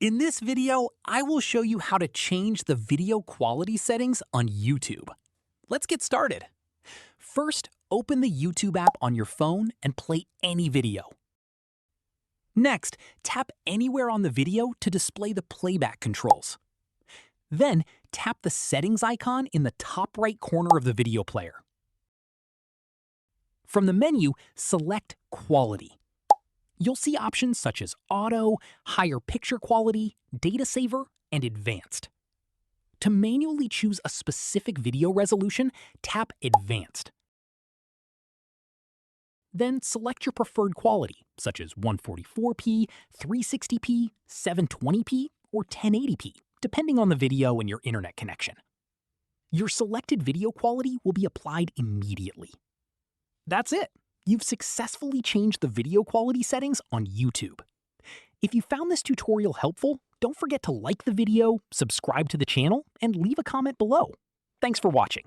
In this video, I will show you how to change the video quality settings on YouTube. Let's get started. First, open the YouTube app on your phone and play any video. Next, tap anywhere on the video to display the playback controls. Then, tap the settings icon in the top right corner of the video player. From the menu, select Quality. You'll see options such as Auto, Higher Picture Quality, Data Saver, and Advanced. To manually choose a specific video resolution, tap Advanced. Then select your preferred quality, such as 144p, 360p, 720p, or 1080p, depending on the video and your internet connection. Your selected video quality will be applied immediately. That's it. You've successfully changed the video quality settings on YouTube. If you found this tutorial helpful, don't forget to like the video, subscribe to the channel, and leave a comment below. Thanks for watching.